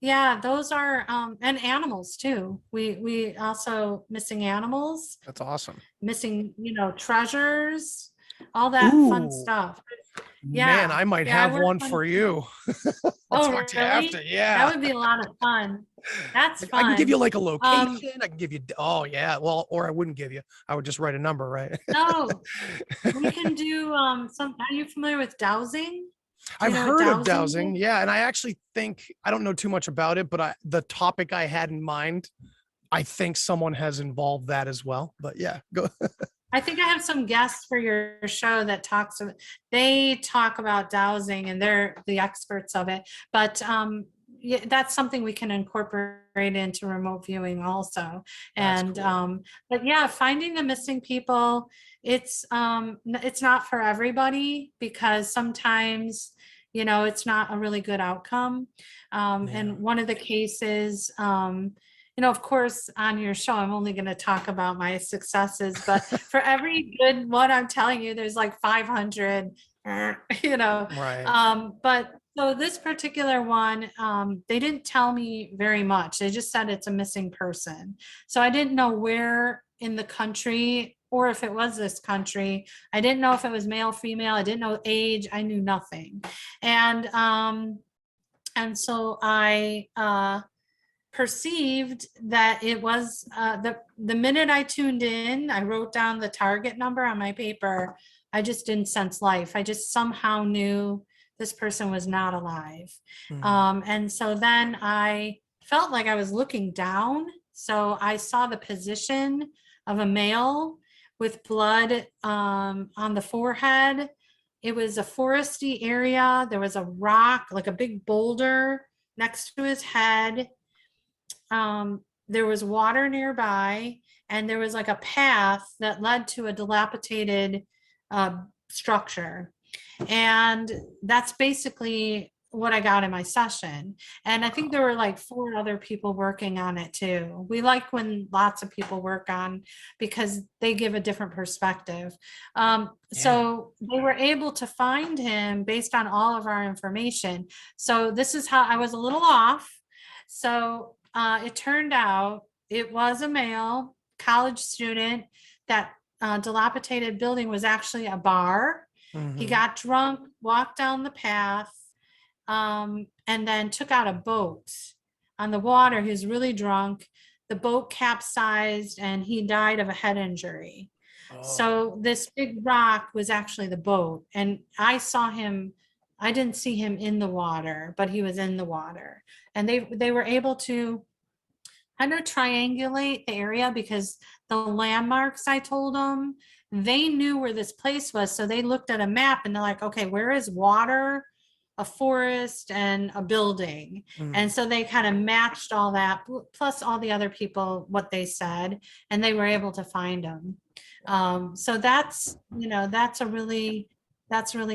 and animals too. We also missing animals, That's awesome. missing, treasures, all that fun Ooh, stuff. Man, I might Yeah, I have worked one on- for you. I'll talk to you really? after. Yeah. That would be a lot of fun. That's I can give you fun. like a location. I can give you, oh yeah. Well, or I wouldn't give you. I would just write a number, right? No, we can do are you familiar with dowsing? Do you I've know what heard of dowsing dowsing. is? Yeah. And I actually think, I don't know too much about it, but the topic I had in mind, I think someone has involved that as well. But yeah, go. I think I have some guests for your show that they talk about dowsing, and they're the experts of it. But yeah, that's something we can incorporate into remote viewing also. And cool. but yeah, finding the missing people, it's not for everybody, because sometimes it's not a really good outcome. And one of the cases, of course, on your show, I'm only going to talk about my successes, but for every good one, I'm telling you, there's like 500, Right. But so this particular one, they didn't tell me very much. They just said it's a missing person. So I didn't know where in the country, or if it was this country. I didn't know if it was male, female. I didn't know age. I knew nothing. And so I perceived that it was the minute I tuned in, I wrote down the target number on my paper. I just didn't sense life. I just somehow knew this person was not alive. And so then I felt like I was looking down. So I saw the position of a male with blood on the forehead. It was a foresty area. There was a rock, like a big boulder next to his head. There was water nearby, and there was like a path that led to a dilapidated structure. And that's basically what I got in my session. And I think there were like 4 other people working on it too. We like when lots of people work on, because they give a different perspective. So they were able to find him based on all of our information. So this is how I was a little off. So it turned out it was a male college student. That dilapidated building was actually a bar. He got drunk, walked down the path, and then took out a boat on the water. He was really drunk. The boat capsized and he died of a head injury. So this big rock was actually the boat. And I saw him, I didn't see him in the water, but he was in the water. And they were able to kind of triangulate the area, because the landmarks I told them, they knew where this place was. So they looked at a map and they're like, okay, where is water, a forest, and a building? And so they kind of matched all that, plus all the other people, what they said, and they were able to find them. So that's really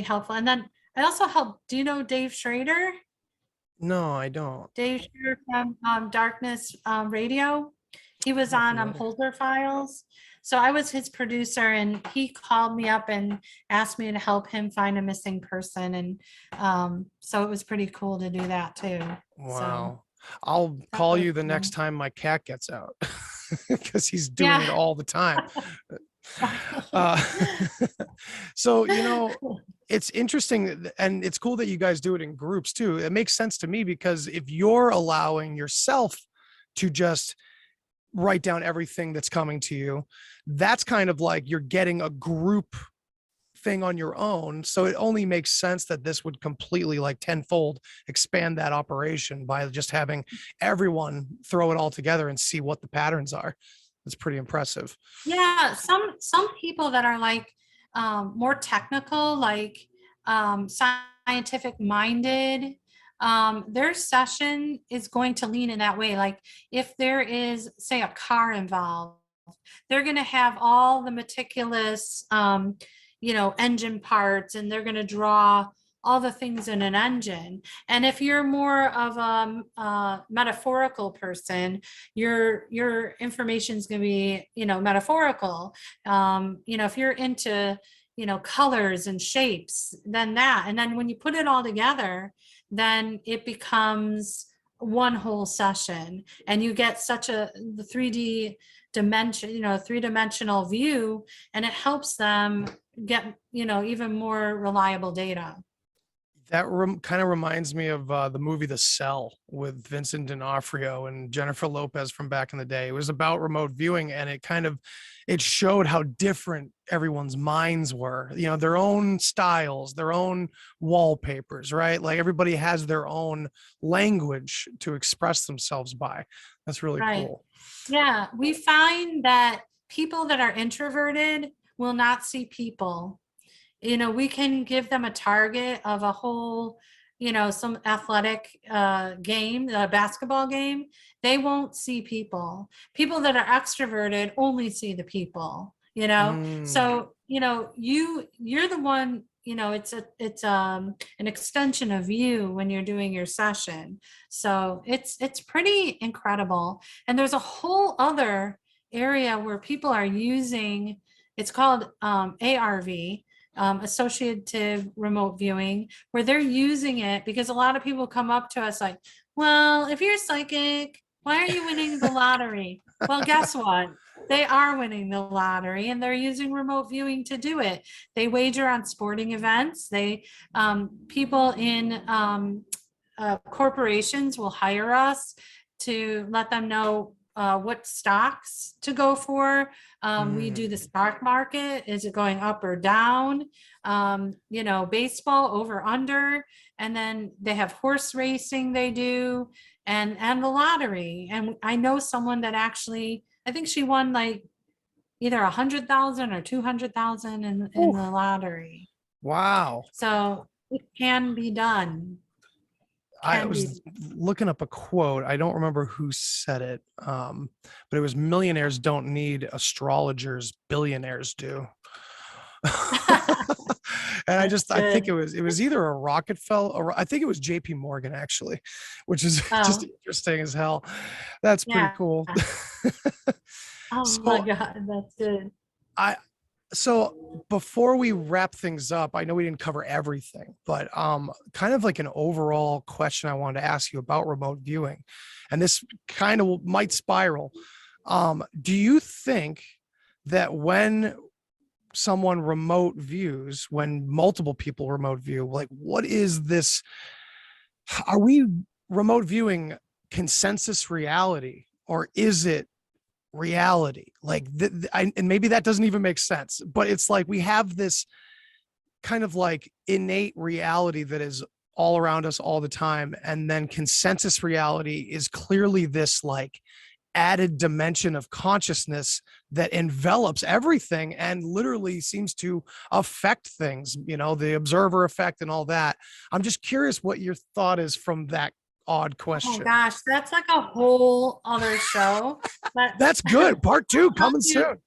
helpful. And then I also helped, do you know Dave Schrader? No, I don't. Dave Scherer from Darkness Radio. He was Not on familiar. Holder Files. So I was his producer, and he called me up and asked me to help him find a missing person. And so it was pretty cool to do that too. So Wow. I'll that call was you the next fun. time my cat gets out because he's doing it Yeah. all the time. Uh, so, it's interesting and it's cool that you guys do it in groups too. It makes sense to me because if you're allowing yourself to just write down everything that's coming to you, that's kind of like you're getting a group thing on your own. So it only makes sense that this would completely like tenfold expand that operation by just having everyone throw it all together and see what the patterns are. It's pretty impressive. Yeah, some people that are like more technical, like scientific minded, their session is going to lean in that way. Like if there is, say, a car involved, they're going to have all the meticulous, engine parts, and they're going to draw all the things in an engine. And if you're more of a metaphorical person, your information is going to be, metaphorical. If you're into, colors and shapes, then that. And then when you put it all together, then it becomes one whole session, and you get such the 3D dimension, three-dimensional view, and it helps them get, even more reliable data. That kind of reminds me of the movie The Cell with Vincent D'Onofrio and Jennifer Lopez from back in the day. It was about remote viewing, and it showed how different everyone's minds were. Their own styles, their own wallpapers, right? Like everybody has their own language to express themselves by. That's really Right. cool. Yeah, we find that people that are introverted will not see people. We can give them a target of a whole, some athletic game, a basketball game. They won't see people. People that are extroverted only see the people, So, you're the one, it's an extension of you when you're doing your session. So it's pretty incredible. And there's a whole other area where people are using, it's called ARV, associative remote viewing, where they're using it because a lot of people come up to us like, well, if you're psychic, why are you winning the lottery? Well, guess what? They are winning the lottery, and they're using remote viewing to do it. They wager on sporting events. People in corporations will hire us to let them know what stocks to go for. We do the stock market. Is it going up or down? Baseball over under. And then they have horse racing they do, and the lottery. And I know someone that actually, I think she won like either 100,000 or 200,000 in the lottery. Wow. So it can be done. I was looking up a quote. I don't remember who said it, but it was millionaires don't need astrologers, billionaires do. And I think it was either a Rockefeller or I think it was JP Morgan actually, which is just interesting as hell. That's pretty cool. Oh my God, that's good. So before we wrap things up, I know we didn't cover everything, but kind of like an overall question I wanted to ask you about remote viewing, and this kind of might spiral. Do you think that when someone remote views, when multiple people remote view, like what is this? Are we remote viewing consensus reality, or is it reality? Like and maybe that doesn't even make sense, but it's like we have this kind of like innate reality that is all around us all the time, and then consensus reality is clearly this like added dimension of consciousness that envelops everything and literally seems to affect things, the observer effect and all that. I'm just curious what your thought is from that odd Oh question. gosh, that's like a whole other show. But That's good. Part 2 coming you- soon.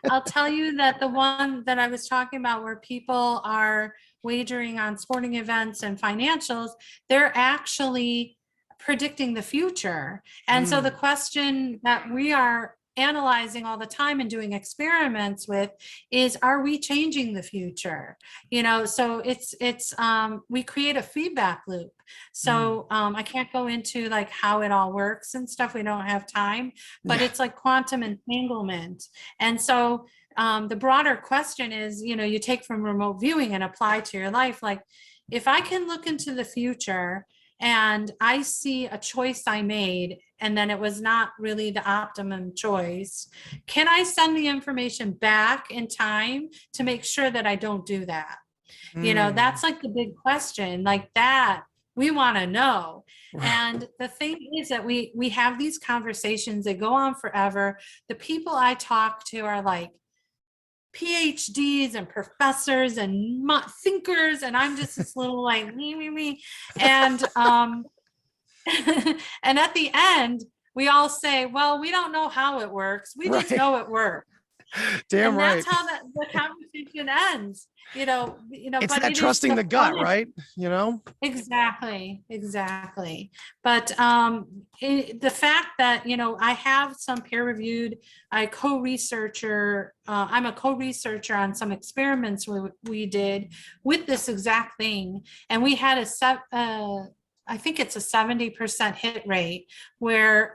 I'll tell you that the one that I was talking about where people are wagering on sporting events and financials, they're actually predicting the future. And so the question that we are analyzing all the time and doing experiments with is, are we changing the future? So we create a feedback loop. So I can't go into like how it all works and stuff. We don't have time, but it's like quantum entanglement. And so the broader question is, you take from remote viewing and apply to your life. Like, if I can look into the future and I see a choice I made, and then it was not really the optimum choice, can I send the information back in time to make sure that I don't do that? That's like the big question, like that we want to know. And the thing is that we have these conversations that go on forever. The people I talk to are like PhDs and professors and thinkers, and I'm just this little like me. And and at the end, we all say, well, we don't know how it works. We just know it works. Damn And right. that's how the conversation ends. It's but that it is trusting the gut, fun. right? Exactly. But the fact that, I have some peer-reviewed, I'm a co-researcher on some experiments we did with this exact thing. And we had I think it's a 70% hit rate where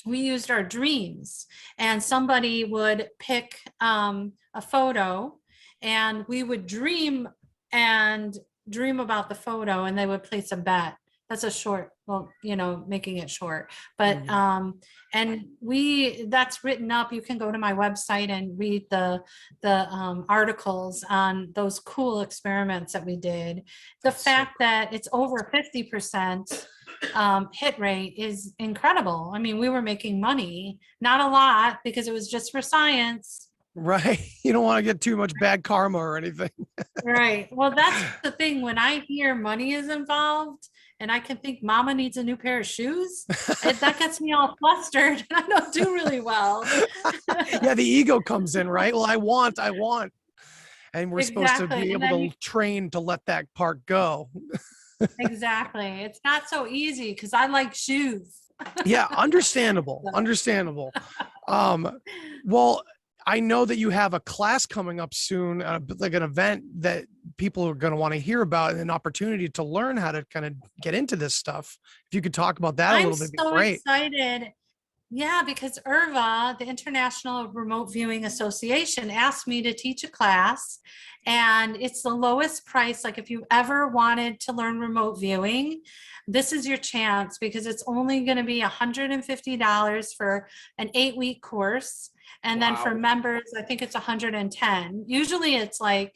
we used our dreams, and somebody would pick a photo, and we would dream about the photo, and they would place a bet. That's a short, making it short, but and that's written up. You can go to my website and read the articles on those cool experiments that we did. The fact that it's over 50% hit rate is incredible. I mean, we were making money, not a lot, because it was just for science. Right. You don't want to get too much bad karma or anything. Right. Well, that's the thing. When I hear money is involved and I can think mama needs a new pair of shoes, that gets me all flustered, and I don't do really well. Yeah, the ego comes in, right? Well, I want. And we're supposed to be able to train to let that part go. Exactly. It's not so easy because I like shoes. Yeah, understandable. Well, I know that you have a class coming up soon, like an event that people are going to want to hear about, and an opportunity to learn how to kind of get into this stuff. If you could talk about that a little bit, it'd be great. I'm so excited. Yeah, because IRVA, the International Remote Viewing Association, asked me to teach a class, and it's the lowest price. Like, if you ever wanted to learn remote viewing, this is your chance, because it's only going to be $150 for an 8-week course. And then for members, I think it's 110. Usually it's like,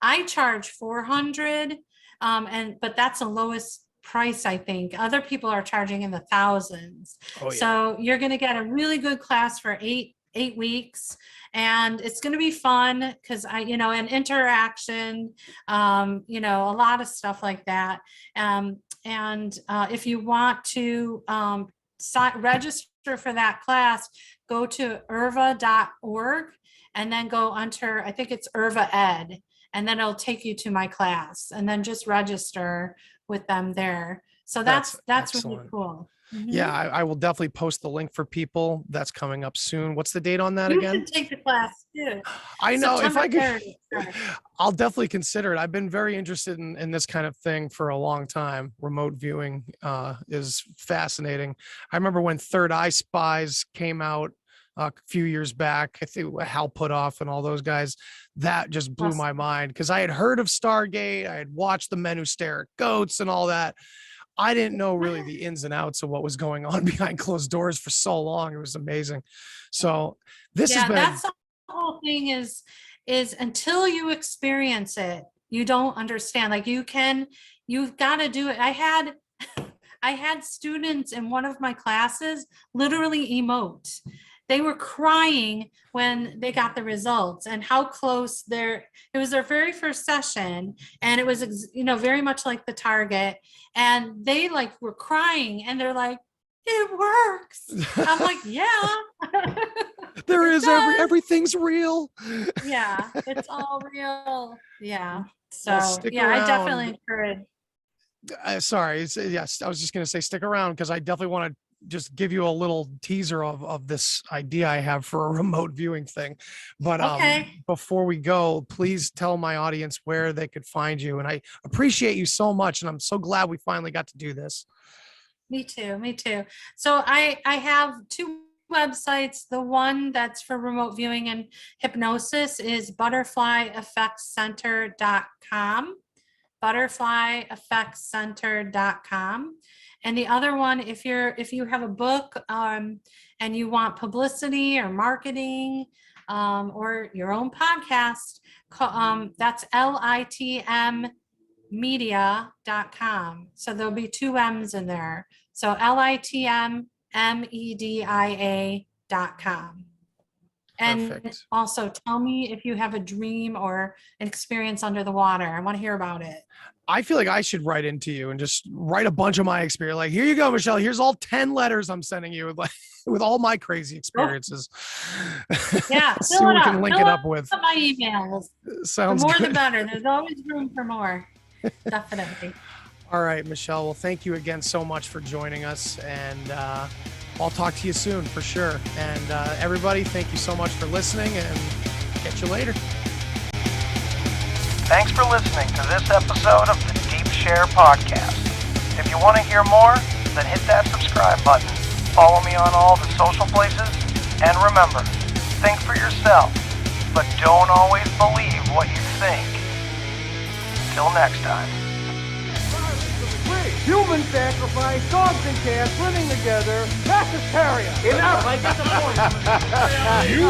I charge 400, but that's the lowest price. I think other people are charging in the thousands. So you're going to get a really good class for eight weeks, and it's going to be fun because and interaction, a lot of stuff like that. And if you want to register for that class, go to irva.org and then go under, I think it's IRVA Ed, and then it'll take you to my class, and then just register with them there. So that's really cool. Yeah, I will definitely post the link for people. That's coming up soon. What's the date on that you again? You can take the class too. I know. September if I could, 30th. I'll definitely consider it. I've been very interested in this kind of thing for a long time. Remote viewing is fascinating. I remember when Third Eye Spies came out a few years back. I think Hal Puthoff and all those guys. That just blew my mind, because I had heard of Stargate. I had watched The Men Who Stare at Goats and all that. I didn't know really the ins and outs of what was going on behind closed doors for so long. It was amazing. So this has been. That's the whole thing is until you experience it, you don't understand. Like, you've got to do it. I had students in one of my classes literally emote. they were crying when they got the results and how close it was their very first session. And it was, very much like the target. And they like were crying and they're like, it works. I'm like, yeah. There It is does. everything's real. Yeah, it's all real. Yeah. So Well, stick yeah, I around. definitely encourage. Sorry. Yes, I was just going to say stick around because I definitely want to just give you a little teaser of this idea I have for a remote viewing thing. But Okay. before we go, please tell my audience where they could find you. And I appreciate you so much. And I'm so glad we finally got to do this. Me too. Me too. So I have two websites. The one that's for remote viewing and hypnosis is butterflyeffectscenter.com. butterflyeffectscenter.com. And the other one, if you have a book and you want publicity or marketing or your own podcast, that's litmmedia.com. So there'll be two M's in there. So litmmedia.com. And Perfect. also tell me if you have a dream or an experience under the water. I want to hear about it. I feel like I should write into you and just write a bunch of my experience. Like, here you go, Michelle. Here's all 10 letters I'm sending you with, like, with all my crazy experiences. Yeah, See fill what it we can up. link Fill it up with. my emails. Sounds The more good. the better. There's always room for more. Definitely. All right, Michelle. Well, thank you again so much for joining us. And I'll talk to you soon for sure. And everybody, thank you so much for listening and catch you later. Thanks for listening to this episode of the Deep Share Podcast. If you want to hear more, then hit that subscribe button. Follow me on all the social places. And remember, think for yourself, but don't always believe what you think. Till next time. Human sacrifice, dogs and cats living together, that's hysteria. Enough, I get the point. You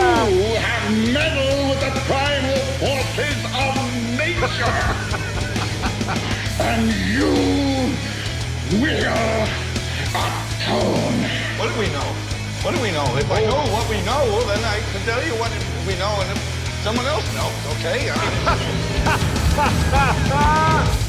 have meddled with the primal forces of nature. And you will atone. What do we know? What do we know? If I know what we know, then I can tell you what we know, and if someone else knows, okay? I mean...